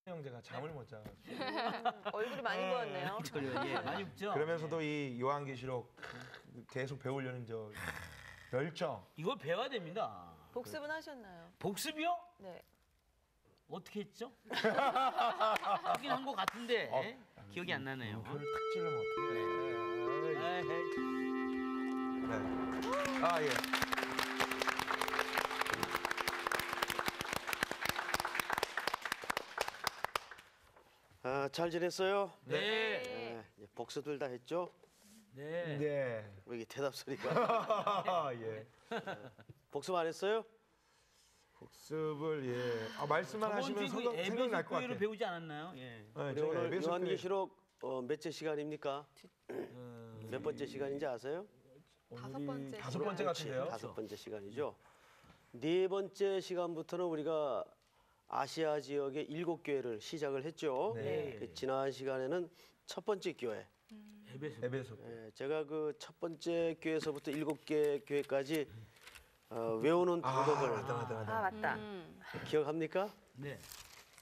형제가 잠을 못 자가지고 얼굴이 많이 부었네요. 예, 많이 웃죠. 그러면서도 이 요한계시록 계속 배우려는 저 열정. 이걸 배워야 됩니다. 복습은 하셨나요? 복습이요? 네. 어떻게 했죠? 하긴 한 것 같은데 기억이 안 나네요. 표를 탁 찌르면 어떡해. 에이. 네. 아 예. 아, 잘 지냈어요? 네. 이제 복수들 다 했죠? 네. 네. 왜 이게 대답 소리가? 예. 복습 안 했어요? 복습을 예. 아, 말씀만 하시면 생각날 것 교회로 같아요. 배우지 않았나요? 예. 네, 우리 저희 오늘 에베소 교회 요한계시록 몇째 시간입니까? 몇 번째 시간인지 아세요? 오늘이 다섯 번째 같은데요. 다섯 번째 시간이죠. 네 번째 시간부터는 우리가 아시아 지역의 7교회를 시작을 했죠. 네. 그 지난 시간에는 첫 번째 교회. 에베소. 예, 제가 그 첫 번째 교회에서부터 7개 교회까지 외우는 방법을 아 맞다. 기억합니까? 네.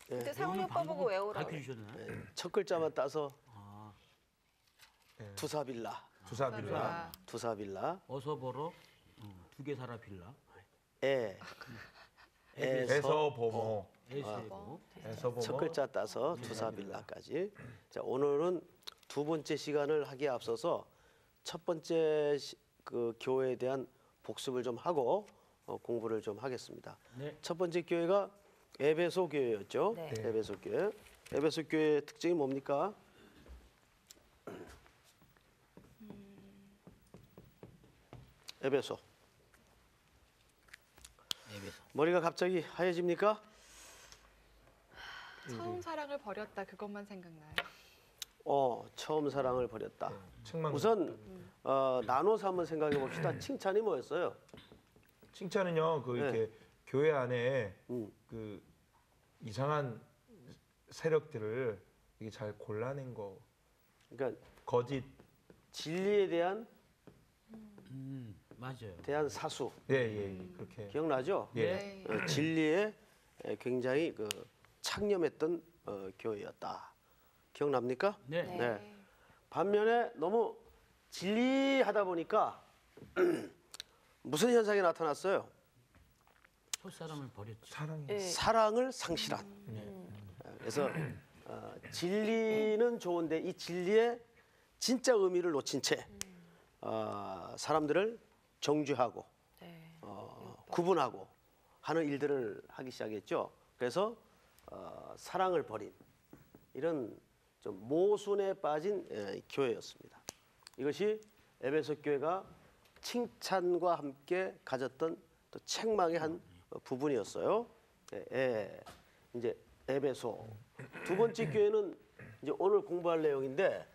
그때 상훈이 오빠 보고 외우라고. 가르쳐주셨나요? 첫 글자만 따서 아, 네. 두사빌라, 두사빌라. 두사빌라, 어서 보러 두 개 사라 빌라. 에서 보모. 에세고. 에서 보모. 첫 글자 따서 두사빌라까지. 자, 오늘은 두 번째 시간을 하기에 앞서서 첫 번째 그 교회에 대한 복습을 좀 하고 공부를 좀 하겠습니다. 네. 첫 번째 교회가 에베소 교회였죠. 네. 에베소 교회. 에베소 교회의 특징이 뭡니까? 에베소. 에베소. 머리가 갑자기 하얘집니까? 처음 사랑을 버렸다 그것만 생각나요. 처음 사랑을 버렸다. 책망. 우선 나눠서 한번 생각해 봅시다. 칭찬이 뭐였어요? 칭찬은요. 그 이렇게 네. 교회 안에 음. 그 이상한 세력들을 이게 잘 골라낸 거. 그러니까 거짓. 진리에 대한 맞아요. 사수. 예. 그렇게. 기억나죠? 예. 네. 진리에 굉장히 그 창념했던 교회였다. 기억납니까? 네. 반면에 너무 진리하다 보니까 무슨 현상이 나타났어요? 첫사랑을 버렸죠. 사랑이. 예. 사랑을 상실한. 그래서 진리는 좋은데 이 진리의 진짜 의미를 놓친 채 사람들을 정죄하고 네. 구분하고 하는 일들을 하기 시작했죠. 그래서 사랑을 버린 이런 좀 모순에 빠진 교회였습니다. 이것이 에베소 교회가 칭찬과 함께 가졌던 또 책망의 한 부분이었어요. 이제 에베소 두 번째 교회는 이제 오늘 공부할 내용인데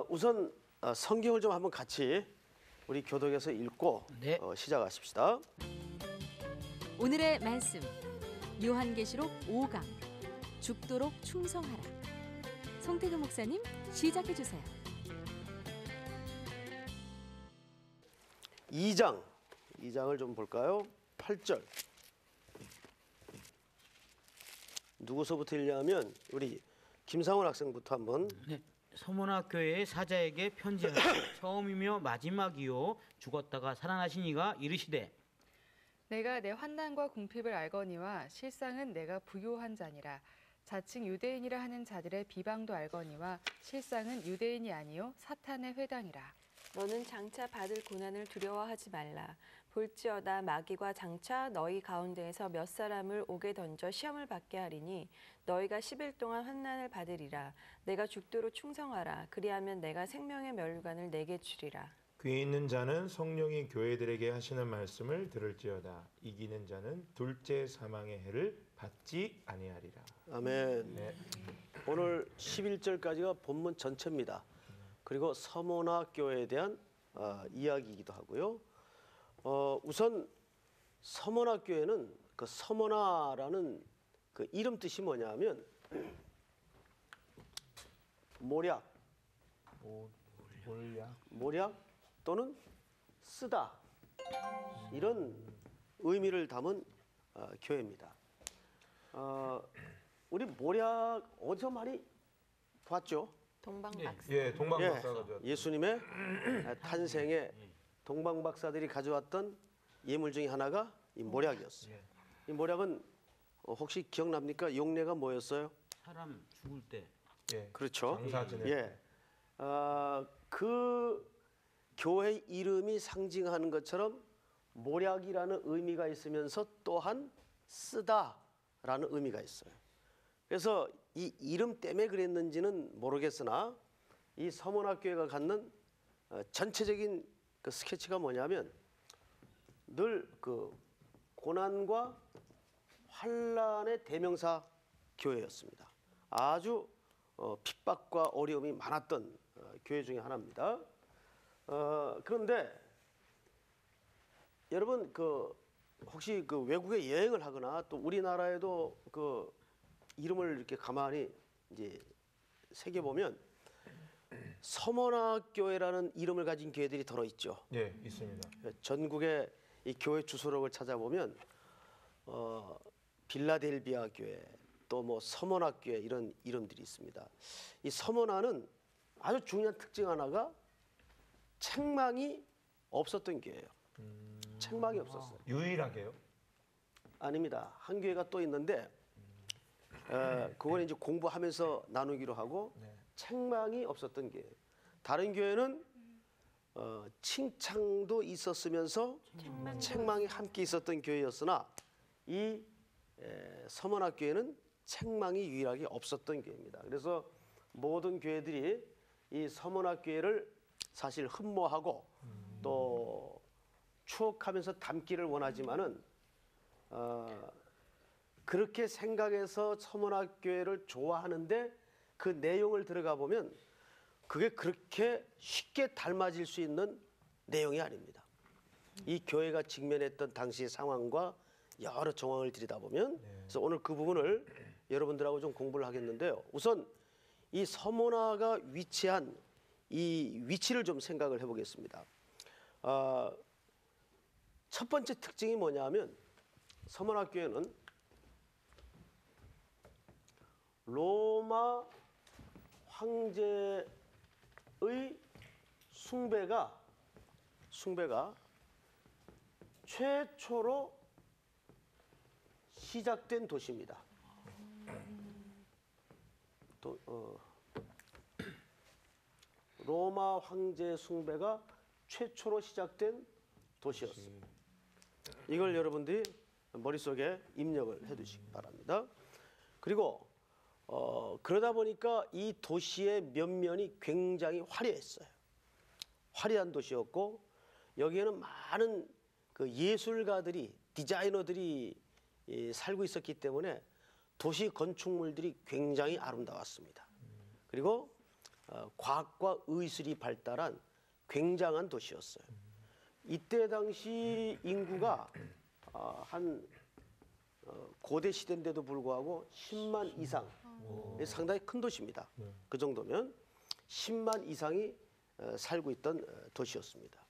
우선 성경을 좀 한번 같이 우리 교독에서 읽고 네. 시작하십시다. 오늘의 말씀 요한계시록 5강 죽도록 충성하라. 송태근 목사님 시작해 주세요. 2장을 좀 볼까요? 8절. 누구서부터 읽냐면 우리 김상훈 학생부터 한번. 네. 서문화 교회의 사자에게 편지하라. 처음이며 마지막이요 죽었다가 살아나신 이가 이르시되 내가 내 환난과 궁핍을 알거니와 실상은 내가 부요한 자니라. 자칭 유대인이라 하는 자들의 비방도 알거니와 실상은 유대인이 아니요 사탄의 회당이라. 너는 장차 받을 고난을 두려워하지 말라. 볼지어다 마귀가 장차 너희 가운데에서 몇 사람을 옥에 던져 시험을 받게 하리니 너희가 10일 동안 환난을 받으리라. 내가 죽도록 충성하라. 그리하면 내가 생명의 멸관을 내게 주리라. 귀 있는 자는 성령이 교회들에게 하시는 말씀을 들을지어다. 이기는 자는 둘째 사망의 해를 받지 아니하리라. 아멘. 네. 오늘 11절까지가 본문 전체입니다. 그리고 서문화 교회에 대한 이야기이기도 하고요. 우선 서문화 교회는 그 서문화라는 그 이름 뜻이 뭐냐면 모략, 모략 또는 쓰다 이런 의미를 담은 교회입니다. 우리 모략 어디서 많이 봤죠? 동방박사. 예, 동방박사가 죠. 예수님의 탄생에 동방박사들이 가져왔던 예물 중에 하나가 이 모략이었어요. 예. 이 모략은 혹시 기억납니까? 용례가 뭐였어요? 사람 죽을 때 예. 그렇죠. 장사 지낼 예. 그 교회 이름이 상징하는 것처럼 모략이라는 의미가 있으면서 또한 쓰다라는 의미가 있어요. 그래서 이 이름 때문에 그랬는지는 모르겠으나 이 서문학교회가 갖는 전체적인 그 스케치가 뭐냐면 늘 그 고난과 환란의 대명사 교회였습니다. 아주 핍박과 어려움이 많았던 교회 중에 하나입니다. 그런데 여러분 그 혹시 그 외국에 여행을 하거나 또 우리나라에도 그 이름을 이렇게 가만히 이제 새겨 보면 서문학교회라는 이름을 가진 교회들이 들어 있죠. 예, 있습니다. 전국의 이 교회 주소록을 찾아보면 빌라델비아 교회 또 뭐 서문학교회 이런 이름들이 있습니다. 이 서문화는 아주 중요한 특징 하나가 책망이 없었던 교회예요. 책망이 없었어요. 유일하게요. 아닙니다. 한 교회가 또 있는데 그건 이제 공부하면서 나누기로 하고 네. 책망이 없었던 교회. 다른 교회는 칭찬도 있었으면서 책망이 함께 있었던 교회였으나 이 서문학교회는 책망이 유일하게 없었던 교회입니다. 그래서 모든 교회들이 이 서문학교회를 사실 흠모하고 또 추억하면서 담기를 원하지만은 그렇게 생각해서 서문학교회를 좋아하는데 그 내용을 들어가 보면 그게 그렇게 쉽게 닮아질 수 있는 내용이 아닙니다. 이 교회가 직면했던 당시의 상황과 여러 정황을 들여다보면 그래서 오늘 그 부분을 여러분들하고 좀 공부를 하겠는데요. 우선 이 서문화가 위치한 이 위치를 좀 생각을 해보겠습니다. 첫 번째 특징이 뭐냐면 서문학교회는 로마 황제의 숭배가 최초로 시작된 도시입니다. 로마 황제 숭배가 최초로 시작된 도시였습니다. 이걸 여러분들이 머릿속에 입력을 해두시기 바랍니다. 그리고 그러다 보니까 이 도시의 면면이 굉장히 화려했어요. 화려한 도시였고 여기에는 많은 그 예술가들이 디자이너들이 살고 있었기 때문에 도시 건축물들이 굉장히 아름다웠습니다. 그리고 과학과 의술이 발달한 굉장한 도시였어요. 이때 당시 인구가 한 고대 시대인데도 불구하고 10만 이상, 상당히 큰 도시입니다. 그 정도면 10만 이상이 살고 있던 도시였습니다.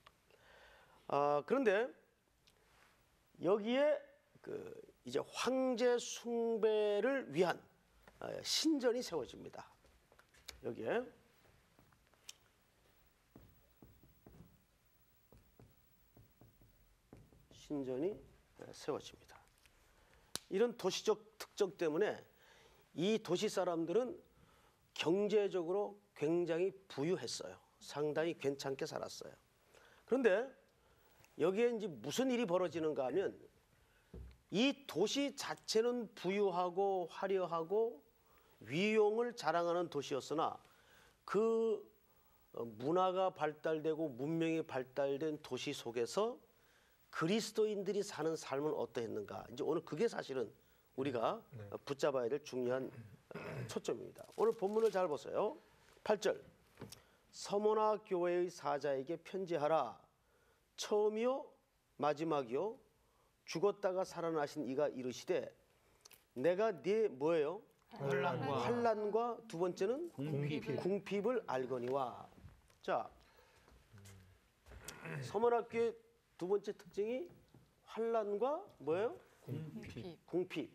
그런데 여기에 이제 황제 숭배를 위한 신전이 세워집니다. 여기에 신전이 세워집니다. 이런 도시적 특징 때문에 이 도시 사람들은 경제적으로 굉장히 부유했어요. 상당히 괜찮게 살았어요. 그런데 여기에 이제 무슨 일이 벌어지는가 하면 이 도시 자체는 부유하고 화려하고 위용을 자랑하는 도시였으나 그 문화가 발달되고 문명이 발달된 도시 속에서 그리스도인들이 사는 삶은 어떠했는가. 이제 오늘 그게 사실은 우리가 붙잡아야 될 중요한 초점입니다. 오늘 본문을 잘 보세요. 8절. 서문화 교회의 사자에게 편지하라. 처음이요 마지막이요 죽었다가 살아나신 이가 이르시되 내가 네 뭐예요? 환난과 두 번째는 궁핍을 알거니와. 자, 서문학교의 두 번째 특징이 환난과 뭐예요? 궁핍.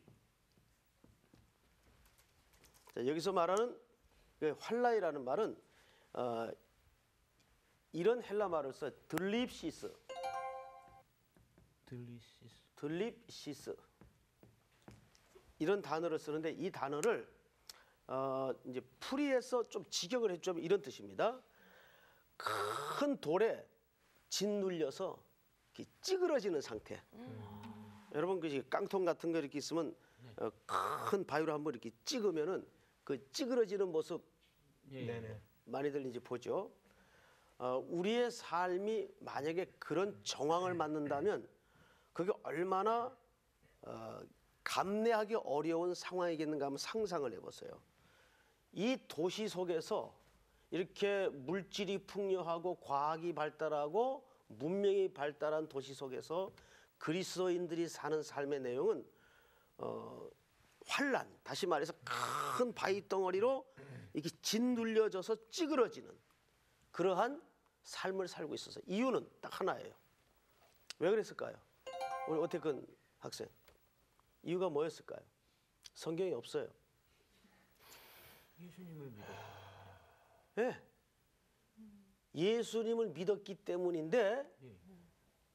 자, 여기서 말하는 환란이라는 말은 이런 헬라 말을 써 들립시스. 들립시스 이런 단어를 쓰는데 이 단어를 이제 풀이해서 좀 직역을 해주면 이런 뜻입니다. 큰 돌에 짓눌려서 이렇게 찌그러지는 상태. 여러분 그 깡통 같은 거 이렇게 있으면 큰 바위로 한번 이렇게 찍으면은 그 찌그러지는 모습 네네. 많이들 이제 보죠. 우리의 삶이 만약에 그런 정황을 맞는다면 그게 얼마나 감내하기 어려운 상황이겠는가 한번 상상을 해보세요. 이 도시 속에서 이렇게 물질이 풍요하고 과학이 발달하고 문명이 발달한 도시 속에서 그리스도인들이 사는 삶의 내용은 환란, 다시 말해서 큰 바위 덩어리로 이렇게 짓눌려져서 찌그러지는 그러한 삶을 살고 있어서 이유는 딱 하나예요. 왜 그랬을까요? 우리 오태근 학생, 이유가 뭐였을까요? 성경에 없어요. 예수님을 믿어. 예. 예수님을 믿었기 때문인데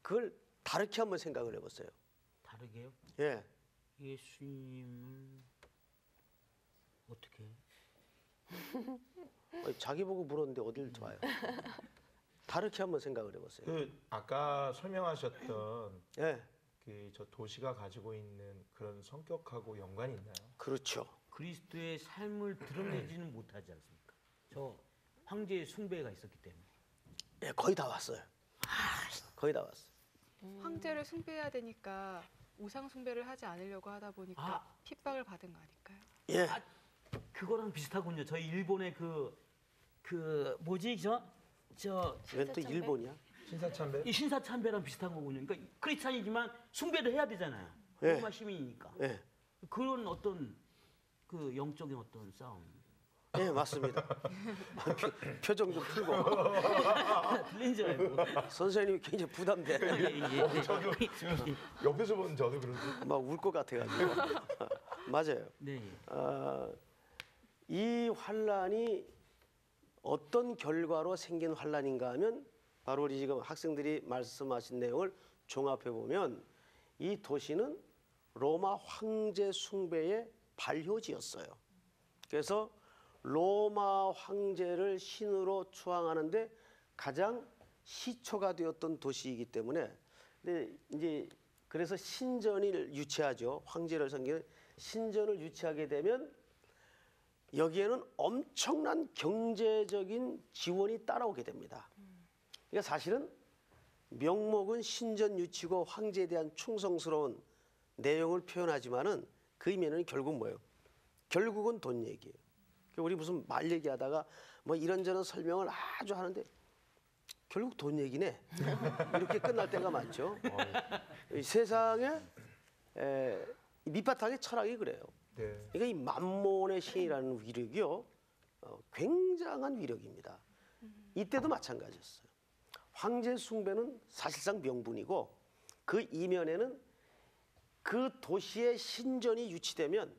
그걸 다르게 한번 생각을 해보세요. 다르게요? 예. 예수님을 어떻게? 자기 보고 물었는데 어딜 좋아요? 다르게 한번 생각을 해보세요. 그 아까 설명하셨던 예. 그 저 도시가 가지고 있는 그런 성격하고 연관이 있나요? 그렇죠. 그리스도의 삶을 드러내지는 못하지 않습니까? 저 황제의 숭배가 있었기 때문에. 예, 거의 다 왔어요. 거의 다 왔어요. 황제를 숭배해야 되니까 우상 숭배를 하지 않으려고 하다 보니까 핍박을 받은 거 아닐까요? 예. 그거랑 비슷하군요. 저희 일본의 그 뭐지 왜 또 일본이야? 신사참배? 이 신사참배랑 비슷한 거군요. 그러니까 크리스찬이지만 숭배를 해야 되잖아요. 예. 로마 시민이니까. 예. 그런 어떤 그 영적인 어떤 싸움. 예, 맞습니다. 표정 좀 풀고. 들린 줄 알고. 선생님이 굉장히 부담돼. 저도 지금 옆에서 보는 저도 그러지. 막 울 것 같아가지고. 맞아요. 네. 이 환란이 어떤 결과로 생긴 환란인가 하면 바로 우리 지금 학생들이 말씀하신 내용을 종합해 보면 이 도시는 로마 황제 숭배의 발효지였어요. 그래서 로마 황제를 신으로 추앙하는데 가장 시초가 되었던 도시이기 때문에 근데 이제 그래서 신전을 유치하죠. 황제를 섬기는 신전을 유치하게 되면 여기에는 엄청난 경제적인 지원이 따라오게 됩니다. 그러니까 사실은 명목은 신전 유치고 황제에 대한 충성스러운 내용을 표현하지만은 그 이면에는 결국 뭐예요? 결국은 돈 얘기예요. 우리 무슨 말 얘기하다가 뭐 이런저런 설명을 아주 하는데 결국 돈 얘기네. 이렇게 끝날 때가 많죠. 이 세상에 밑바탕의 철학이 그래요. 네. 그러니까 이 만몬의 신이라는 위력이요, 굉장한 위력입니다. 이때도 마찬가지였어요. 황제 숭배는 사실상 명분이고 그 이면에는 그 도시의 신전이 유치되면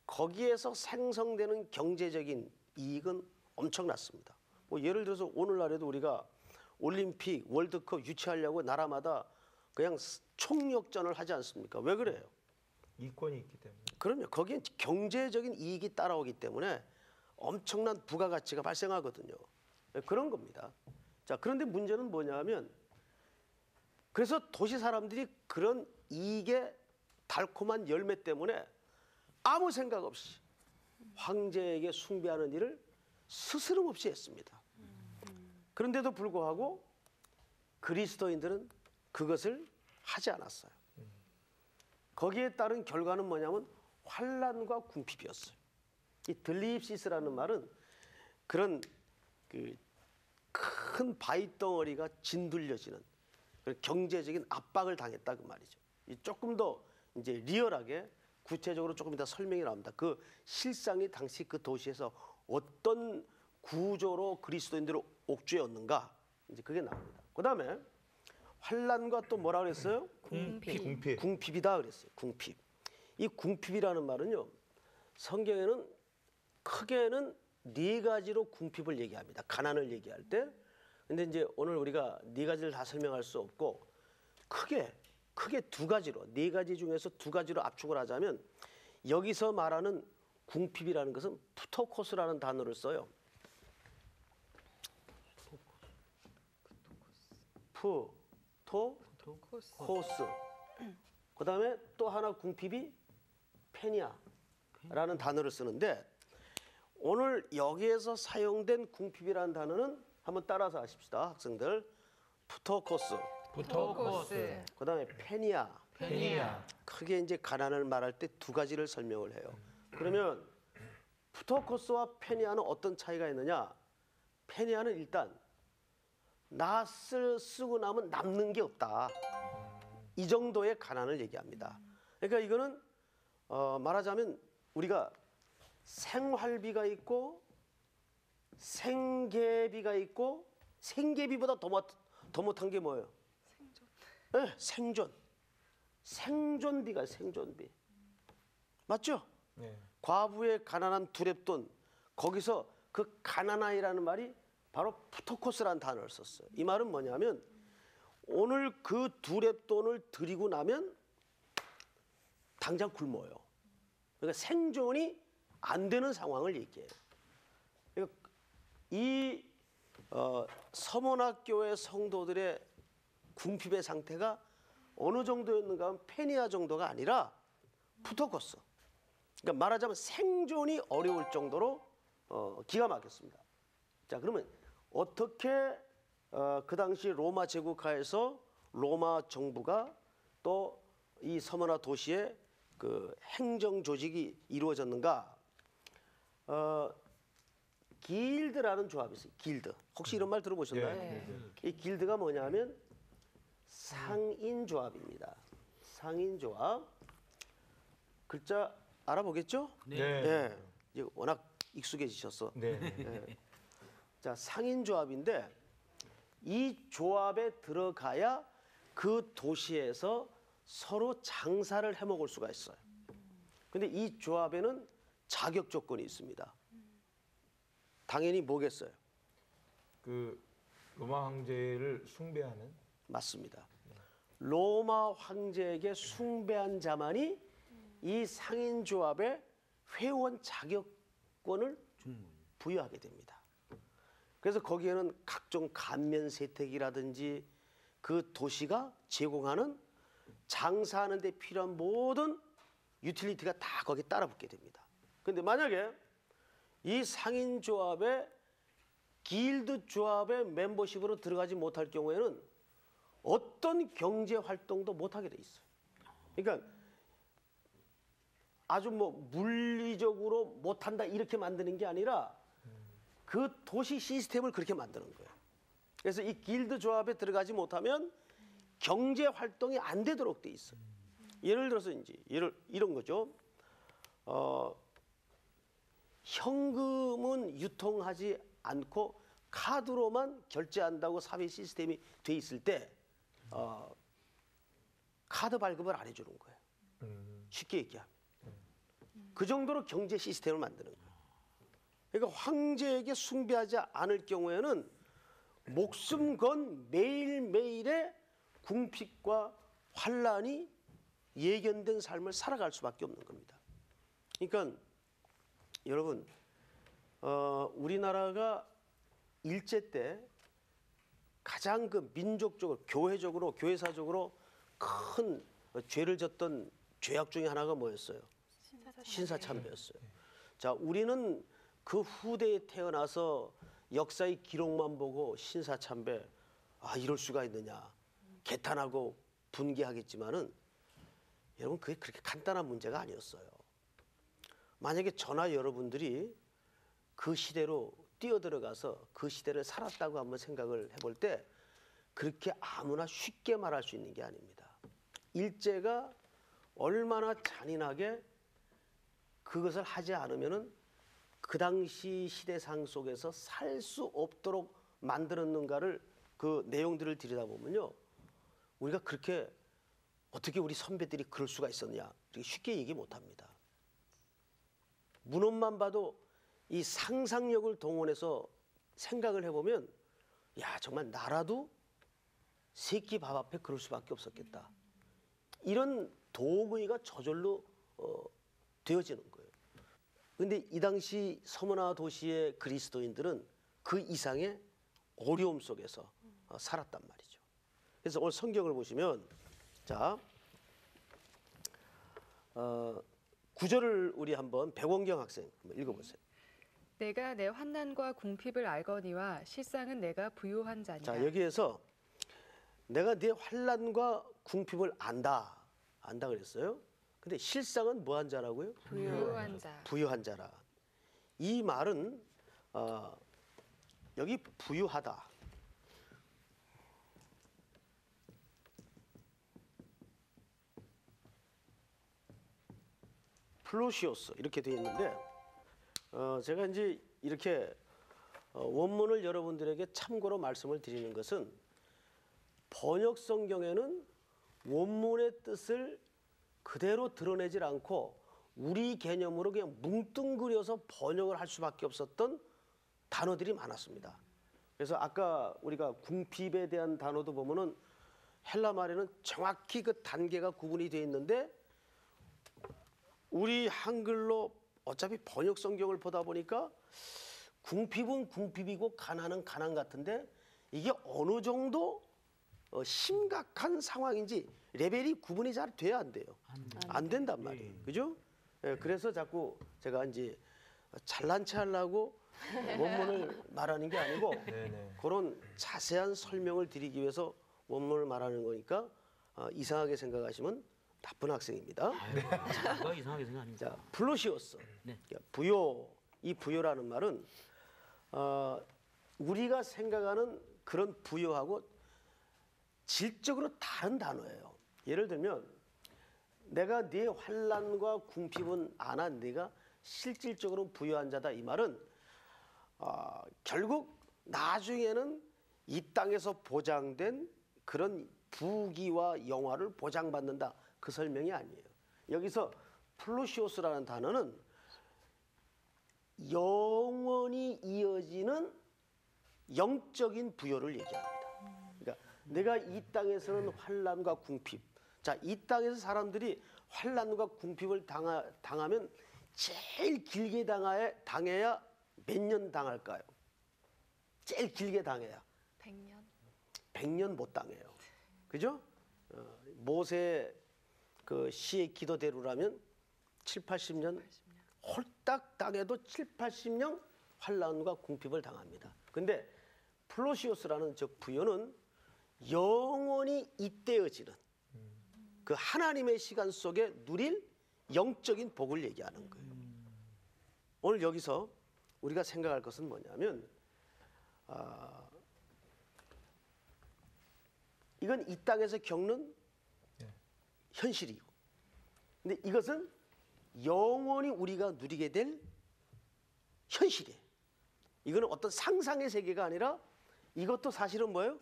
거기에서 생성되는 경제적인 이익은 엄청났습니다. 뭐 예를 들어서 오늘날에도 우리가 올림픽, 월드컵 유치하려고 나라마다 그냥 총력전을 하지 않습니까? 왜 그래요? 이권이 있기 때문에. 그럼요. 거기엔 경제적인 이익이 따라오기 때문에 엄청난 부가가치가 발생하거든요. 그런 겁니다. 자, 그런데 문제는 뭐냐면 그래서 도시 사람들이 그런 이익의 달콤한 열매 때문에 아무 생각 없이 황제에게 숭배하는 일을 스스럼 없이 했습니다. 그런데도 불구하고 그리스도인들은 그것을 하지 않았어요. 거기에 따른 결과는 뭐냐면 환란과 궁핍이었어요. 이 들립시스라는 말은 그런 그 큰 바위 덩어리가 진둘려지는 그런 경제적인 압박을 당했다 그 말이죠. 조금 더 이제 리얼하게 구체적으로 조금 이따 설명이 나옵니다. 그 실상이 당시 그 도시에서 어떤 구조로 그리스도인들을 옥죄었는가 이제 그게 나옵니다. 그다음에 환란과 또 뭐라 그랬어요? 궁핍. 궁핍이다 그랬어요. 궁핍. 이 궁핍이라는 말은요. 성경에는 크게는 네 가지로 궁핍을 얘기합니다. 가난을 얘기할 때. 근데 이제 오늘 우리가 네 가지를 다 설명할 수 없고 크게 두 가지로, 네 가지 중에서 두 가지로 압축을 하자면 여기서 말하는 궁핍이라는 것은 푸토코스라는 단어를 써요. 코스. 그다음에 또 하나 궁핍이 페니아라는 단어를 쓰는데 오늘 여기에서 사용된 궁핍이라는 단어는 한번 따라서 하십시다, 학생들. 푸토코스. 부터코스, 그다음에 페니아. 페니아, 크게 이제 가난을 말할 때 두 가지를 설명을 해요. 그러면 푸토코스와 페니아는 어떤 차이가 있느냐? 페니아는 일단 낫을 쓰고 나면 남는 게 없다. 이 정도의 가난을 얘기합니다. 그러니까 이거는 말하자면 우리가 생활비가 있고 생계비가 있고 생계비보다 더 못한 게 뭐예요? 네, 생존비가 생존비. 맞죠? 네. 과부의 가난한 두렙돈, 거기서 그 가난하이라는 말이 바로 푸토코스라는 단어를 썼어요. 이 말은 뭐냐면 오늘 그 두렙돈을 드리고 나면 당장 굶어요. 그러니까 생존이 안 되는 상황을 얘기해요. 그러니까 이 서문학교의 성도들의 궁핍의 상태가 어느 정도였는가 하면 페니아 정도가 아니라 푸토코스. 그러니까 말하자면 생존이 어려울 정도로 기가 막혔습니다. 자, 그러면 어떻게 그 당시 로마 제국하에서 로마 정부가 또 이 서머나 도시의 그 행정 조직이 이루어졌는가? 길드라는 조합이 있어요. 길드. 혹시 이런 말 들어보셨나요? 네. 이 길드가 뭐냐면 상인조합입니다. 상인조합. 글자 알아보겠죠? 네. 예. 이제 워낙 익숙해지셔서. 네. 예. 자, 상인조합인데 이 조합에 들어가야 그 도시에서 서로 장사를 해먹을 수가 있어요. 근데 이 조합에는 자격 조건이 있습니다. 당연히 뭐겠어요? 그 로마 황제를 숭배하는. 맞습니다. 로마 황제에게 숭배한 자만이 이 상인조합의 회원 자격권을 부여하게 됩니다. 그래서 거기에는 각종 감면 세택이라든지 그 도시가 제공하는 장사하는 데 필요한 모든 유틸리티가 다 거기에 따라붙게 됩니다. 그런데 만약에 이 상인조합의 길드 조합의 멤버십으로 들어가지 못할 경우에는 어떤 경제 활동도 못하게 돼 있어요. 그러니까 아주 뭐 물리적으로 못한다 이렇게 만드는 게 아니라 그 도시 시스템을 그렇게 만드는 거예요. 그래서 이 길드 조합에 들어가지 못하면 경제 활동이 안 되도록 돼 있어요. 예를 들어서 이제 이런 거죠. 현금은 유통하지 않고 카드로만 결제한다고 사회 시스템이 돼 있을 때 카드 발급을 안 해주는 거예요. 쉽게 얘기하면. 그 정도로 경제 시스템을 만드는 거예요. 그러니까 황제에게 숭배하지 않을 경우에는 목숨 건 매일매일의 궁핍과 환란이 예견된 삶을 살아갈 수밖에 없는 겁니다. 그러니까 여러분 우리나라가 일제 때 가장 그 민족적으로 교회적으로 교회사적으로 큰 죄를 졌던 죄악 중에 하나가 뭐였어요? 신사참배였어요. 자, 우리는 그 후대에 태어나서 역사의 기록만 보고 신사참배 이럴 수가 있느냐 개탄하고 분개하겠지만은 여러분 그게 그렇게 간단한 문제가 아니었어요. 만약에 저나 여러분들이 그 시대로 뛰어들어가서 그 시대를 살았다고 한번 생각을 해볼 때 그렇게 아무나 쉽게 말할 수 있는 게 아닙니다. 일제가 얼마나 잔인하게 그것을 하지 않으면은 그 당시 시대상 속에서 살 수 없도록 만들었는가를 그 내용들을 들여다보면요. 우리가 그렇게 어떻게 우리 선배들이 그럴 수가 있었냐 이렇게 쉽게 얘기 못합니다. 문헌만 봐도 이 상상력을 동원해서 생각을 해보면 야 정말 나라도 세끼 밥 앞에 그럴 수밖에 없었겠다. 이런 도의가 저절로 되어지는 거예요. 그런데 이 당시 서머나 도시의 그리스도인들은 그 이상의 어려움 속에서 살았단 말이죠. 그래서 오늘 성경을 보시면 자 9절을 우리 한번 백원경 학생 한번 읽어보세요. 내가 내 환난과 궁핍을 알거니와 실상은 내가 부요한 자니라. 자 여기에서 내가 네 환난과 궁핍을 안다 그랬어요. 근데 실상은 뭐한 자라고요? 부요한 자. 부유한 자라. 이 말은 여기 부유하다. 플로시오스 이렇게 되어 있는데 제가 이제 이렇게 원문을 여러분들에게 참고로 말씀을 드리는 것은 번역 성경에는 원문의 뜻을 그대로 드러내질 않고 우리 개념으로 그냥 뭉뚱그려서 번역을 할 수밖에 없었던 단어들이 많았습니다. 그래서 아까 우리가 궁핍에 대한 단어도 보면은 헬라 말에는 정확히 그 단계가 구분이 되어 있는데 우리 한글로 어차피 번역 성경을 보다 보니까 궁핍은 궁핍이고 가난은 가난 같은데 이게 어느 정도 심각한 상황인지 레벨이 구분이 잘 돼야 안 돼요. 안 된단 말이에요. 그죠? 예, 그래서 자꾸 제가 이제 잘난 체 하려고 원문을 말하는 게 아니고 네네. 그런 자세한 설명을 드리기 위해서 원문을 말하는 거니까 이상하게 생각하시면 나쁜 학생입니다. 누가 이상하게 생각합니다. 자, 플로시오스. 네. 부요. 이 부요라는 말은 우리가 생각하는 그런 부요하고 질적으로 다른 단어예요. 예를 들면 내가 네 환난과 궁핍은 안아 네가 실질적으로 부유한 자다. 이 말은 결국 나중에는 이 땅에서 보장된 그런 부귀와 영화를 보장받는다. 그 설명이 아니에요. 여기서 플로시오스라는 단어는 영원히 이어지는 영적인 부여를 얘기합니다. 그러니까 내가 이 땅에서는 환난과 궁핍. 자, 이 땅에서 사람들이 환난과 궁핍을 당하면 제일 길게 당해야 몇 년 당할까요? 제일 길게 당해야 100년. 100년 못 당해요. 그죠? 모세 그 시의 기도대로라면 7, 80년 홀딱 당해도 7, 80년 환난과 궁핍을 당합니다. 근데 플로시오스라는 저 부여는 영원히 잇대어지는 그 하나님의 시간 속에 누릴 영적인 복을 얘기하는 거예요. 오늘 여기서 우리가 생각할 것은 뭐냐면 이건 이 땅에서 겪는 현실이고 근데 이것은 영원히 우리가 누리게 될 현실이에요. 이거는 어떤 상상의 세계가 아니라 이것도 사실은 뭐예요?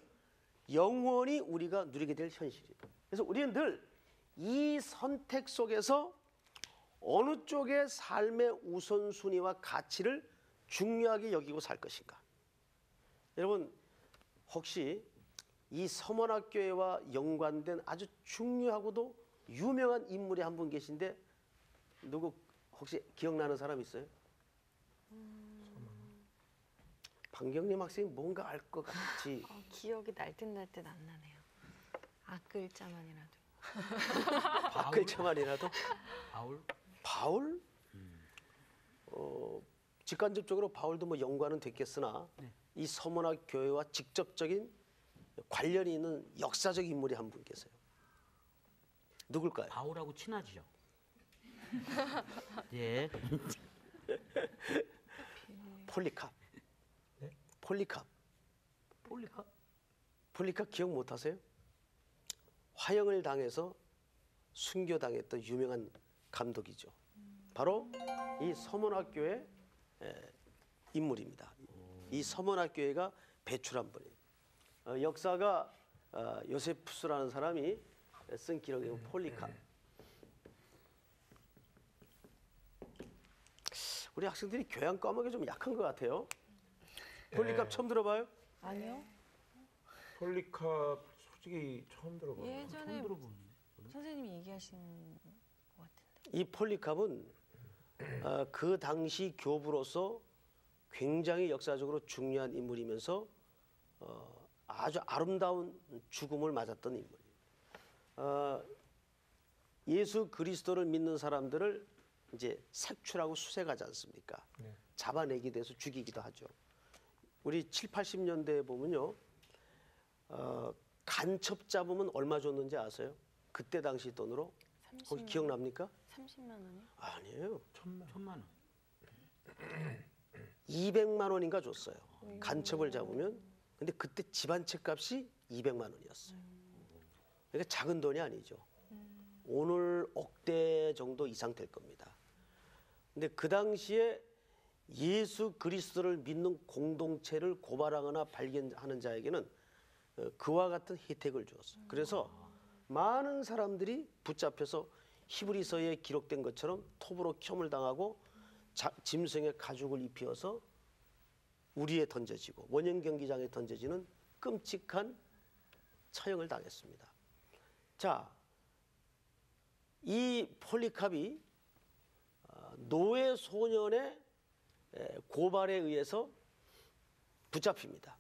영원히 우리가 누리게 될 현실이에요. 그래서 우리는 늘 이 선택 속에서 어느 쪽의 삶의 우선순위와 가치를 중요하게 여기고 살 것인가. 여러분 혹시 이 서머나교회와 연관된 아주 중요하고도 유명한 인물이 한 분 계신데 누구 혹시 기억나는 사람 있어요? 방경림 학생이 뭔가 알 것 같지. 기억이 날 듯 날 듯 안 나네요. 글자만이라도. 글자만이라도 바울? 바울? 직간접적으로 바울도 뭐 연관은 됐겠으나 이 서머나 교회와 직접적인 관련이 있는 역사적 인물이 한 분 계세요. 누굴까요? 바울하고 친하죠. 예. 폴리캅. 네? 폴리카? 폴리캅 기억 못하세요? 화형을 당해서 순교당했던 유명한 감독이죠. 바로 이 서문학교의 인물입니다. 이 서문학교회가 배출한 분이에요. 역사가 요세푸스라는 사람이 쓴 기록이고 폴리캅. 우리 학생들이 교양 과목에 좀 약한 것 같아요. 폴리캅 처음 들어봐요? 아니요. 폴리캅 솔직히 처음 들어봐요. 예전에 들어보는데. 선생님이 얘기하신 것 같은데. 이 폴리캅은 그 당시 교부로서 굉장히 역사적으로 중요한 인물이면서 아주 아름다운 죽음을 맞았던 인물이에요. 예수 그리스도를 믿는 사람들을 이제 색출하고 수색하지 않습니까? 네. 잡아내기도 해서 죽이기도 하죠. 우리 7, 80년대에 보면요. 간첩 잡으면 얼마 줬는지 아세요? 그때 당시 돈으로? 혹시 기억납니까? 30만 원이요? 아니에요. 1,000만 원. 200만 원인가 줬어요. 간첩을 잡으면. 근데 그때 집안 책값이 200만 원이었어요. 그러니까 작은 돈이 아니죠. 오늘 억대 정도 이상 될 겁니다. 근데 그 당시에 예수 그리스도를 믿는 공동체를 고발하거나 발견하는 자에게는 그와 같은 혜택을 주었어요. 그래서 많은 사람들이 붙잡혀서 히브리서에 기록된 것처럼 톱으로 켬을 당하고 짐승의 가죽을 입히어서 우리에 던져지고 원형 경기장에 던져지는 끔찍한 처형을 당했습니다. 자, 이 폴리캅이 노예 소년의 고발에 의해서 붙잡힙니다.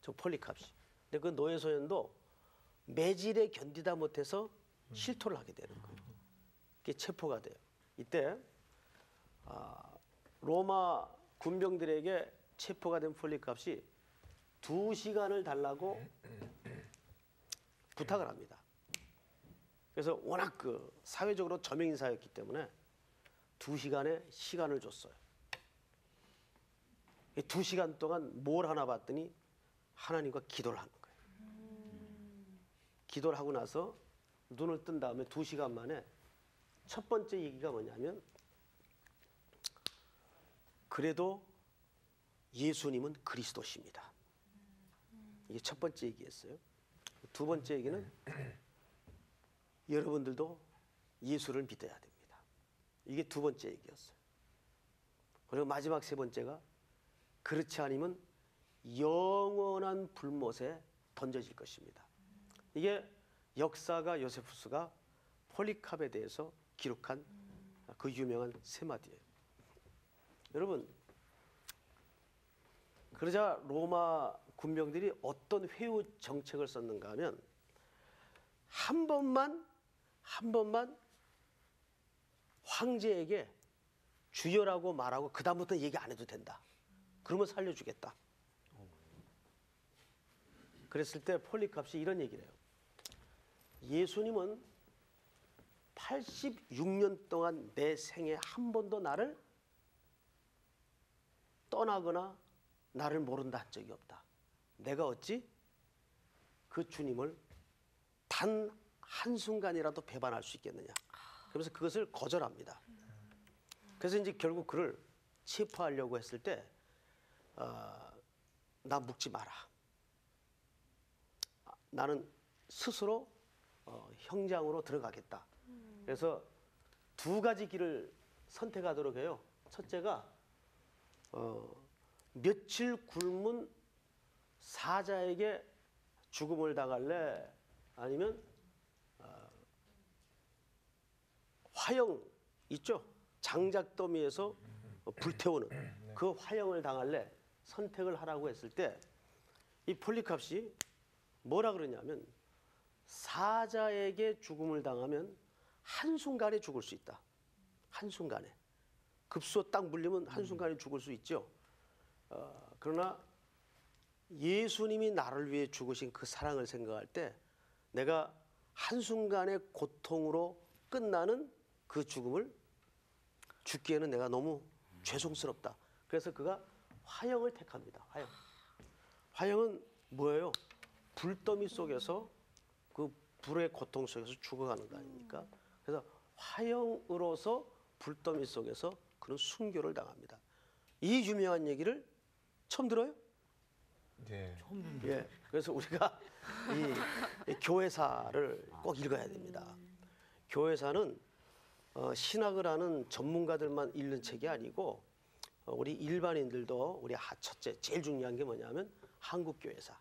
저 폴리캅이. 근데 그 노예 소년도 매질에 견디다 못해서 실토를 하게 되는 거예요. 그게 체포가 돼요. 이때 로마 군병들에게 체포가 된 폴리캅이 2시간을 달라고 부탁을 합니다. 그래서 워낙 그 사회적으로 저명 인사였기 때문에 2시간의 시간을 줬어요. 2시간 동안 뭘 하나 봤더니 하나님과 기도를 하는 거예요. 기도를 하고 나서 눈을 뜬 다음에 2시간 만에 첫 번째 얘기가 뭐냐면 그래도 예수님은 그리스도십니다. 이게 첫 번째 얘기였어요. 두 번째 얘기는 여러분들도 예수를 믿어야 됩니다. 이게 두 번째 얘기였어요. 그리고 마지막 세 번째가 그렇지 않으면 영원한 불못에 던져질 것입니다. 이게 역사가 요세푸스가 폴리캅에 대해서 기록한 그 유명한 세 마디예요. 여러분, 그러자 로마 군병들이 어떤 회유 정책을 썼는가 하면 한 번만 황제에게 주여라고 말하고 그 다음부터 얘기 안 해도 된다. 그러면 살려주겠다. 그랬을 때 폴리캅이 이런 얘기를 해요. 예수님은 86년 동안 내 생에 한 번도 나를 떠나거나 나를 모른다 한 적이 없다. 내가 어찌 그 주님을 단 한순간이라도 배반할 수 있겠느냐. 그러면서 그것을 거절합니다. 그래서 이제 결국 그를 체포하려고 했을 때 나 묵지 마라. 나는 스스로 형장으로 들어가겠다. 그래서 두 가지 길을 선택하도록 해요. 첫째가 며칠 굶은 사자에게 죽음을 당할래? 아니면 화형 있죠? 장작더미에서 불태우는 그 화형을 당할래? 선택을 하라고 했을 때 이 폴리캅이 뭐라 그러냐면 사자에게 죽음을 당하면 한순간에 죽을 수 있다. 한순간에. 급소 딱 물리면 한순간에 죽을 수 있죠. 그러나 예수님이 나를 위해 죽으신 그 사랑을 생각할 때 내가 한순간의 고통으로 끝나는 그 죽음을 죽기에는 내가 너무 죄송스럽다. 그래서 그가 화형을 택합니다. 화형. 화형은 뭐예요? 불더미 속에서 그 불의 고통 속에서 죽어가는 거 아닙니까? 그래서 화형으로서 불더미 속에서 그는 순교를 당합니다. 이 유명한 얘기를 처음 들어요? 네. 예. 그래서 우리가 이 교회사를 꼭 읽어야 됩니다. 교회사는 신학을 하는 전문가들만 읽는 책이 아니고 우리 일반인들도 우리 첫째 제일 중요한 게 뭐냐면 한국교회사.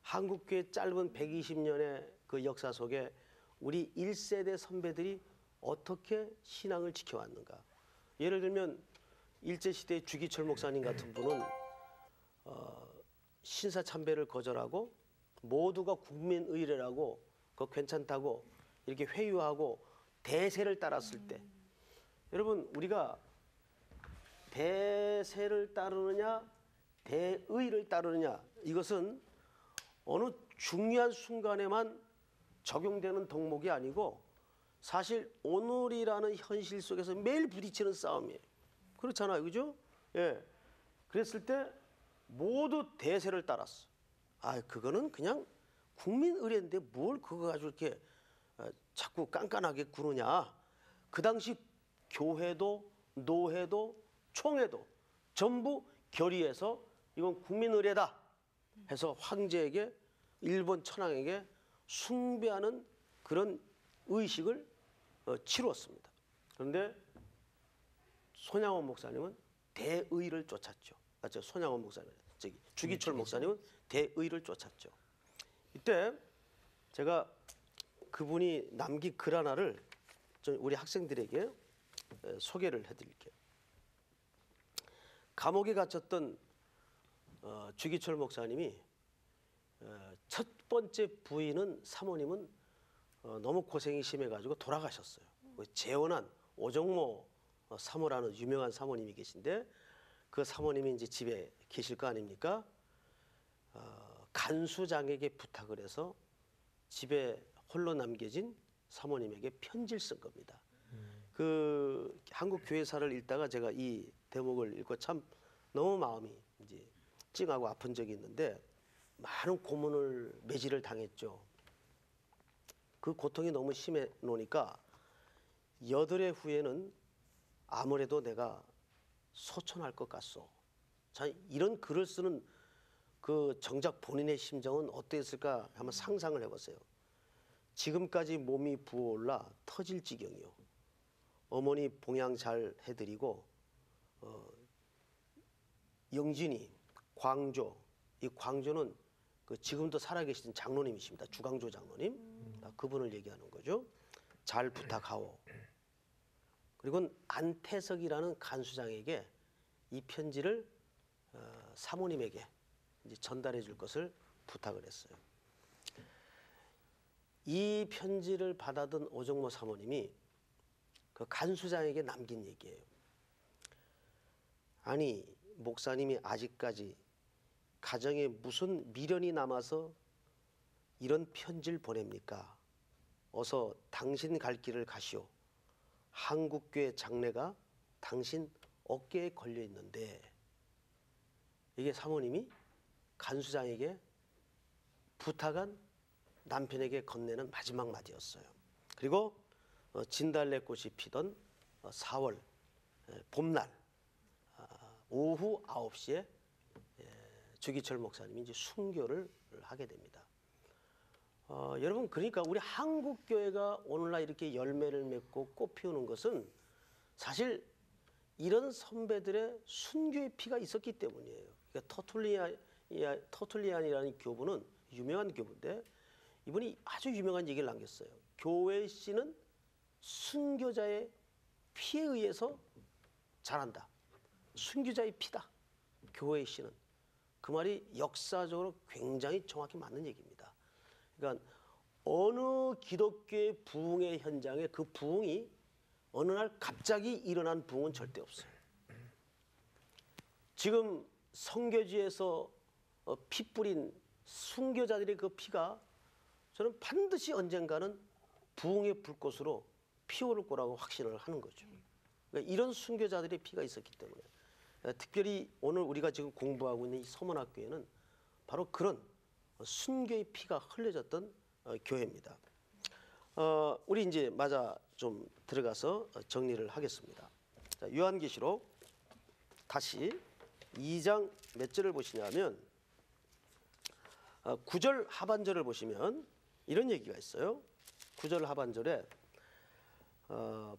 한국교회 짧은 120년의 그 역사 속에 우리 1세대 선배들이 어떻게 신앙을 지켜왔는가. 예를 들면 일제시대의 주기철 목사님 같은 분은 신사참배를 거절하고 모두가 국민의례라고 그거 괜찮다고 이렇게 회유하고 대세를 따랐을 때 여러분 우리가 대세를 따르느냐 대의를 따르느냐 이것은 어느 중요한 순간에만 적용되는 덕목이 아니고 사실 오늘이라는 현실 속에서 매일 부딪히는 싸움이에요. 그렇잖아요. 그죠? 예. 그랬을 때 모두 대세를 따랐어. 아, 그거는 그냥 국민 의례인데 뭘 그거 가지고 이렇게 자꾸 깐깐하게 구느냐. 그 당시 교회도 노회도 총회도 전부 결의해서 이건 국민 의례다 해서 황제에게 일본 천황에게 숭배하는 그런 의식을 치루었습니다. 그런데 손양원 목사님은 대의를 쫓았죠. 맞죠? 손양원 목사님, 주기철 목사님은 대의를 쫓았죠. 이때 제가 그분이 남긴 글 하나를 우리 학생들에게 소개를 해드릴게요. 감옥에 갇혔던 주기철 목사님이 첫 번째 부인은 사모님은 너무 고생이 심해가지고 돌아가셨어요. 재혼한 오정모 사모라는 유명한 사모님이 계신데 그 사모님이 이제 집에 계실 거 아닙니까? 간수장에게 부탁을 해서 집에 홀로 남겨진 사모님에게 편지를 쓴 겁니다. 그 한국 교회사를 읽다가 제가 이 대목을 읽고 참 너무 마음이 이제 찡하고 아픈 적이 있는데 많은 고문을 매질을 당했죠. 그 고통이 너무 심해 놓으니까 8해 후에는 아무래도 내가 소천할 것 같소. 자, 이런 글을 쓰는 그 정작 본인의 심정은 어땠을까 한번 상상을 해보세요. 지금까지 몸이 부어올라 터질 지경이요. 어머니 봉양 잘 해드리고 영진이 광조, 이 광조는 그 지금도 살아계시던 장로님이십니다. 주광조 장로님. 그분을 얘기하는 거죠. 잘 부탁하오. 그리고 안태석이라는 간수장에게 이 편지를 사모님에게 이제 전달해 줄 것을 부탁을 했어요. 이 편지를 받아든 오정모 사모님이 그 간수장에게 남긴 얘기예요. 아니, 목사님이 아직까지 가정에 무슨 미련이 남아서 이런 편지를 보냅니까? 어서 당신 갈 길을 가시오. 한국교회 장례가 당신 어깨에 걸려 있는데. 이게 사모님이 간수장에게 부탁한 남편에게 건네는 마지막 마디였어요. 그리고 진달래꽃이 피던 4월 봄날 오후 9시에 주기철 목사님이 이제 순교를 하게 됩니다. 여러분, 그러니까 우리 한국교회가 오늘날 이렇게 열매를 맺고 꽃 피우는 것은 사실 이런 선배들의 순교의 피가 있었기 때문이에요. 그러니까 터툴리안이라는 교부는 유명한 교부인데 이분이 아주 유명한 얘기를 남겼어요. 교회 씨는 순교자의 피에 의해서 자란다. 순교자의 피다. 교회 씨는. 그 말이 역사적으로 굉장히 정확히 맞는 얘기입니다. 그러니까 어느 기독교의 부흥의 현장에 그 부흥이 어느 날 갑자기 일어난 부흥은 절대 없어요. 지금 성교지에서 피 뿌린 순교자들의 그 피가 저는 반드시 언젠가는 부흥의 불꽃으로 피어오를 거라고 확신을 하는 거죠. 그러니까 이런 순교자들의 피가 있었기 때문에 특별히 오늘 우리가 지금 공부하고 있는 이 서문학교에는 바로 그런 순교의 피가 흘려졌던 교회입니다. 우리 이제 마저 좀 들어가서 정리를 하겠습니다. 자, 요한계시록 다시 2장 몇 절을 보시냐면 9절 하반절을 보시면 이런 얘기가 있어요. 9절 하반절에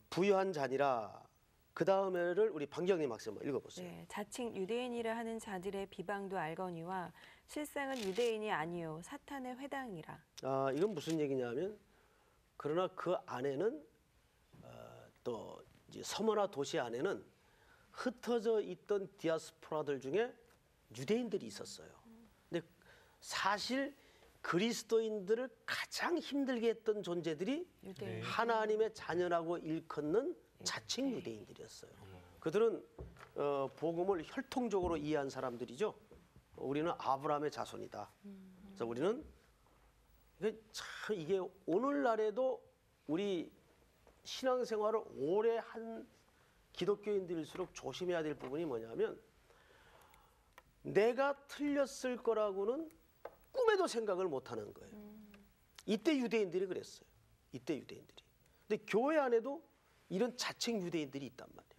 부유한 자니라. 그 다음에를 우리 방경림 학생 한번 읽어보세요. 네, 자칭 유대인이라 하는 자들의 비방도 알거니와 실상은 유대인이 아니요 사탄의 회당이라. 이건 무슨 얘기냐면 그러나 그 안에는 또 이제 섬어나 도시 안에는 흩어져 있던 디아스포라들 중에 유대인들이 있었어요. 근데 사실 그리스도인들을 가장 힘들게 했던 존재들이 유대인. 하나님의 자녀라고 일컫는 자칭 유대인들이었어요. 그들은 복음을 혈통적으로 이해한 사람들이죠. 우리는 아브라함의 자손이다. 그래서 우리는 이게 오늘날에도 우리 신앙생활을 오래 한 기독교인들일수록 조심해야 될 부분이 뭐냐면 내가 틀렸을 거라고는 꿈에도 생각을 못하는 거예요. 이때 유대인들이 그랬어요. 이때 유대인들이. 근데 교회 안에도 이런 자칭 유대인들이 있단 말이에요.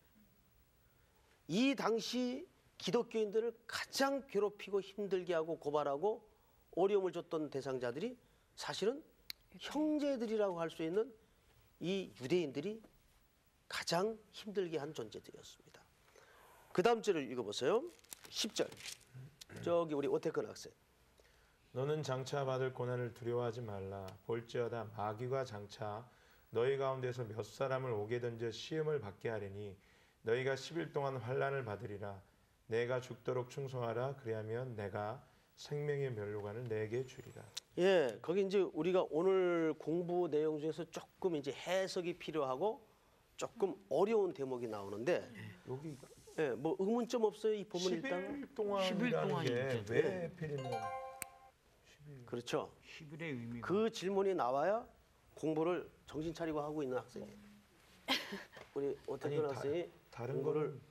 이 당시 기독교인들을 가장 괴롭히고 힘들게 하고 고발하고 어려움을 줬던 대상자들이 사실은 형제들이라고 할 수 있는 이 유대인들이 가장 힘들게 한 존재들이었습니다. 그 다음 절을 읽어보세요. 10절. 저기 우리 오태근 학생. 너는 장차 받을 고난을 두려워하지 말라. 볼지어다 마귀가 장차 너희 가운데서 몇 사람을 옥에 던져 시험을 받게 하리니 너희가 10일 동안 환난을 받으리라. 내가 죽도록 충성하라. 그리하면 내가 생명의 면류관을 내게 주리라. 예, 거기 이제 우리가 오늘 공부 내용 중에서 조금 이제 해석이 필요하고 조금 어려운 대목이 나오는데 여기 예, 뭐 의문점 없어요? 이 부분 10일 일단 동안이라는 동안이죠. 게 왜 하필이면 그렇죠. 10일의 의미가 그 질문이 나와야 공부를 정신 차리고 하고 있는 학생이에요. 우리 오태근 아니, 학생이 다른 공부를 거는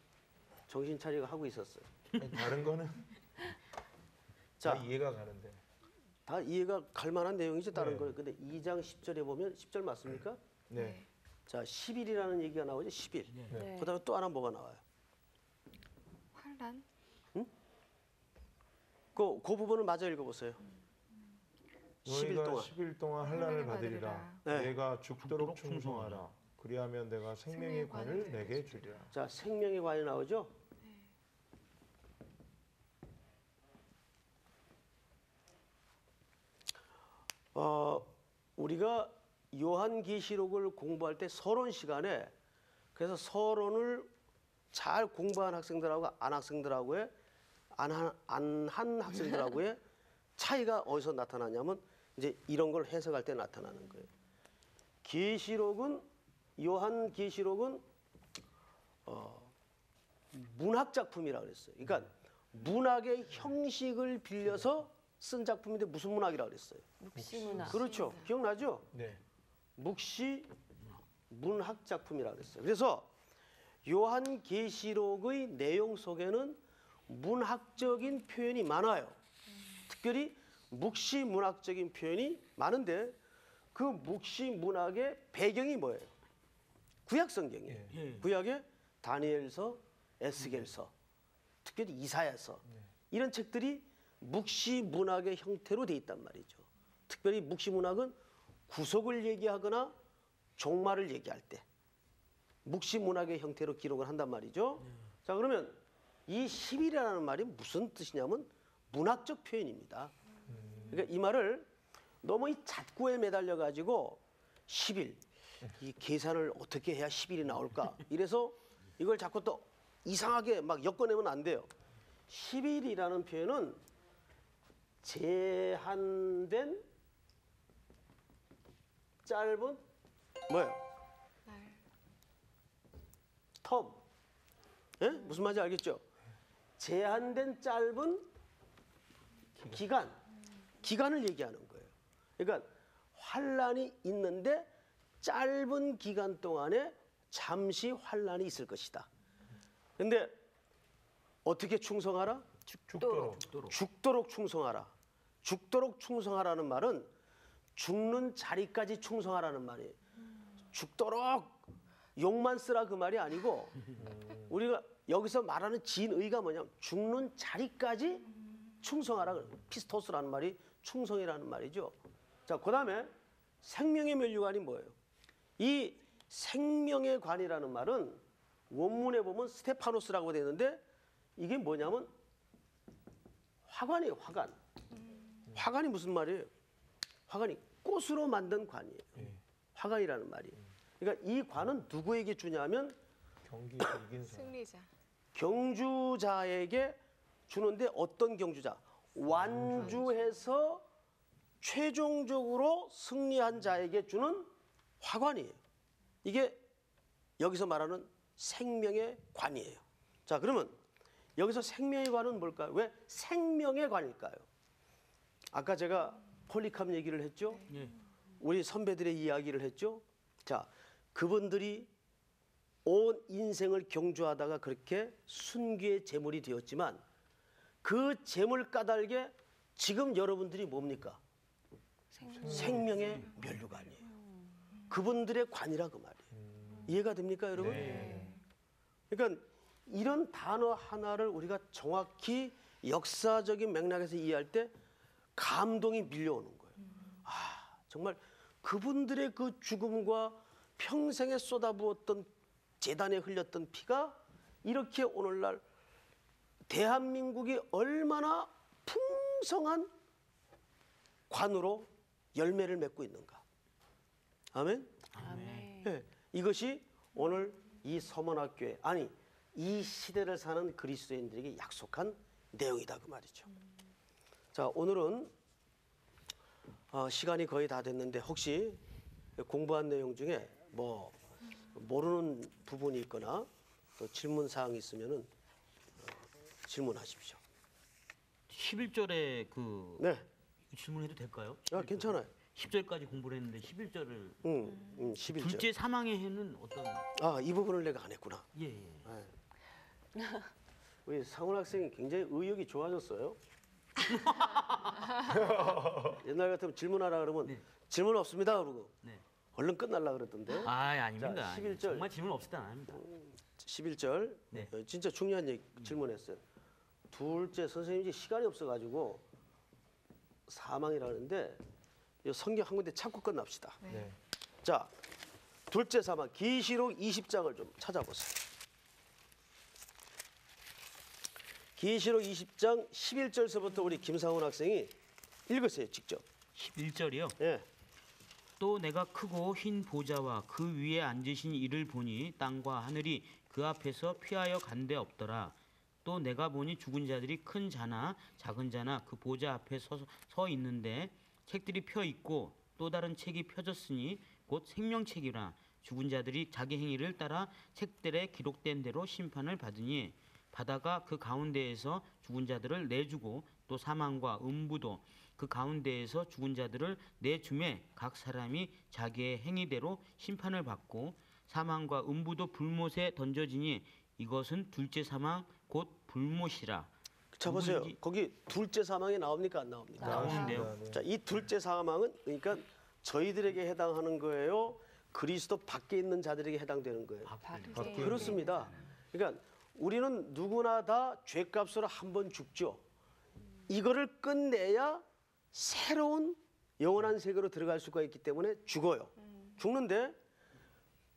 정신 차리고 하고 있었어요. 아니, 다른 거는 자, 다 이해가 가는데 다 이해가 갈 만한 내용이죠. 다른 네. 거는. 근데 2장 10절에 보면 10절 맞습니까? 네. 자, 10일이라는 얘기가 나오죠. 10일. 네. 그다음에 또 하나 뭐가 나와요? 환란? 그 부분을 마저 읽어보세요. 10일 너희가 동안. 10일 동안 환난을 받으리라. 네. 내가 죽도록 죽도록 충성하라. 그리하면 내가 생명의 관을 내게 주리라. 자, 생명의 관이 나오죠. 우리가 요한계시록을 공부할 때 서론 시간에 그래서 서론을 잘 공부한 학생들하고 안 학생들하고의 안 한 학생들하고의 차이가 어디서 나타나냐면 이제 이런 걸 해석할 때 나타나는 거예요. 계시록은 요한계시록은 문학 작품이라 그랬어요. 그러니까 문학의 형식을 빌려서 쓴 작품인데 무슨 문학이라 그랬어요? 묵시문학. 그렇죠. 기억나죠? 네. 묵시 문학 작품이라 그랬어요. 그래서 요한계시록의 내용 속에는 문학적인 표현이 많아요. 특별히 묵시 문학적인 표현이 많은데 그 묵시 문학의 배경이 뭐예요? 구약 성경이에요. 예. 구약의 다니엘서, 에스겔서, 특별히 이사야서 이런 책들이 묵시 문학의 형태로 돼 있단 말이죠. 특별히 묵시 문학은 구속을 얘기하거나 종말을 얘기할 때 묵시 문학의 형태로 기록을 한단 말이죠. 자, 그러면 이 10일이라는 말이 무슨 뜻이냐면 문학적 표현입니다. 그러니까 이 말을 너무 이 잣구에 매달려 가지고 10일 이 계산을 어떻게 해야 10일이 나올까? 이래서 이걸 자꾸 또 이상하게 막 엮어내면 안 돼요. 10일이라는 표현은 제한된 짧은 뭐예요? 텀. 예? 무슨 말인지 알겠죠? 제한된 짧은 기간을 얘기하는 거예요. 그러니까 환란이 있는데 짧은 기간 동안에 잠시 환란이 있을 것이다. 근데 어떻게 충성하라? 죽도록 충성하라. 죽도록 충성하라는 말은 죽는 자리까지 충성하라는 말이에요. 죽도록 욕만 쓰라 그 말이 아니고 우리가 여기서 말하는 진의가 뭐냐면 죽는 자리까지 충성하라. 피스토스라는 말이 충성이라는 말이죠. 자, 그다음에 생명의 면류관이 뭐예요? 이 생명의 관이라는 말은 원문에 보면 스테파노스라고 되어 있는데 이게 뭐냐면 화관이에요. 화관. 화관이 무슨 말이에요? 화관이 꽃으로 만든 관이에요. 화관이라는 말이. 그러니까 이 관은 누구에게 주냐면 경기 이긴 사람. 승리자. 경주자에게 주는데 어떤 경주자? 완주해서 최종적으로 승리한 자에게 주는 화관이에요. 이게 여기서 말하는 생명의 관이에요. 자, 그러면 여기서 생명의 관은 뭘까요? 왜 생명의 관일까요? 아까 제가 폴리캅 얘기를 했죠. 예. 우리 선배들의 이야기를 했죠. 자, 그분들이 온 인생을 경주하다가 그렇게 순교의 제물이 되었지만 그 제물 까닭에 지금 여러분들이 뭡니까? 생명의 면류관이에요. 그분들의 관이라 그 말이에요. 이해가 됩니까, 여러분? 네. 그러니까 이런 단어 하나를 우리가 정확히 역사적인 맥락에서 이해할 때 감동이 밀려오는 거예요. 아, 정말 그분들의 그 죽음과 평생에 쏟아부었던 재단에 흘렸던 피가 이렇게 오늘날 대한민국이 얼마나 풍성한 관으로 열매를 맺고 있는가. 아멘? 아멘. 네, 이것이 오늘 이 서문학교에 아니 이 시대를 사는 그리스도인들에게 약속한 내용이다 그 말이죠. 자, 오늘은 시간이 거의 다 됐는데 혹시 공부한 내용 중에 뭐 모르는 부분이 있거나 또 질문 사항이 있으면은 질문하십시오. 11절에 그 네, 질문해도 될까요? 괜찮아요. 10절까지 공부를 했는데 11절을 11절. 둘째 사망의 해는 어떤? 이 부분을 내가 안 했구나. 예, 예. 우리 상훈 학생이 굉장히 의욕이 좋아졌어요. 옛날 같으면 질문하라 그러면 네. 질문 없습니다 그러고 네. 얼른 끝날라 그랬던데. 아닙니다. 자, 11절. 정말 질문 없을 땐 아닙니다. 11절 네. 진짜 중요한 질문했어요. 둘째 선생님이 시간이 없어가지고 사망이라는데 이 성경 한 군데 찾고 끝납시다. 네. 자, 둘째 사망 계시록 20장을 좀 찾아보세요. 계시록 20장 11절서부터 우리 김상훈 학생이 읽으세요 직접. 11절이요. 예. 또 내가 크고 흰 보좌와 그 위에 앉으신 이를 보니 땅과 하늘이 그 앞에서 피하여 간데 없더라. 또 내가 보니 죽은 자들이 큰 자나 작은 자나 그 보좌 앞에 서 있는데 책들이 펴 있고 또 다른 책이 펴졌으니 곧 생명책이라. 죽은 자들이 자기 행위를 따라 책들에 기록된 대로 심판을 받으니 바다가 그 가운데에서 죽은 자들을 내주고 또 사망과 음부도 그 가운데에서 죽은 자들을 내주매 각 사람이 자기의 행위대로 심판을 받고 사망과 음부도 불못에 던져지니 이것은 둘째 사망 곧 불못이라. 자 보세요. 누구인지 거기 둘째 사망이 나옵니까 안 나옵니까? 나오는데요. 네. 자, 이 둘째 사망은 그러니까 저희들에게 해당하는 거예요. 그리스도 밖에 있는 자들에게 해당되는 거예요. 밖에 그렇습니다. 그러니까 우리는 누구나 다 죄값으로 한 번 죽죠. 이거를 끝내야 새로운 영원한 세계로 들어갈 수가 있기 때문에 죽어요. 죽는데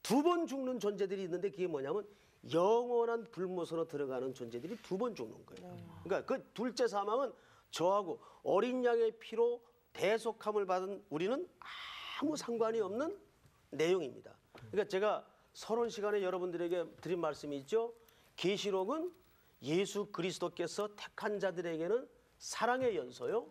두 번 죽는 존재들이 있는데 그게 뭐냐면 영원한 불못으로 들어가는 존재들이 두 번 죽는 거예요. 그러니까 그 둘째 사망은 저하고 어린 양의 피로 대속함을 받은 우리는 아무 상관이 없는 내용입니다. 그러니까 제가 서론 시간에 여러분들에게 드린 말씀이 있죠. 계시록은 예수 그리스도께서 택한 자들에게는 사랑의 연서요.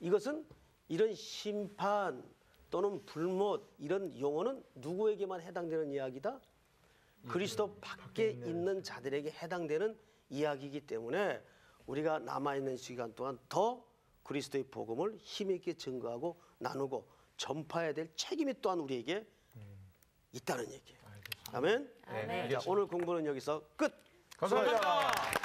이것은 이런 심판 또는 불못 이런 용어는 누구에게만 해당되는 이야기다? 그리스도 밖에 있는 자들에게 해당되는 이야기이기 때문에 우리가 남아있는 시간 동안 더 그리스도의 복음을 힘있게 증거하고 나누고 전파해야 될 책임이 또한 우리에게 있다는 얘기예요. 아멘. 네. 자, 오늘 공부는 여기서 끝. 감사합니다.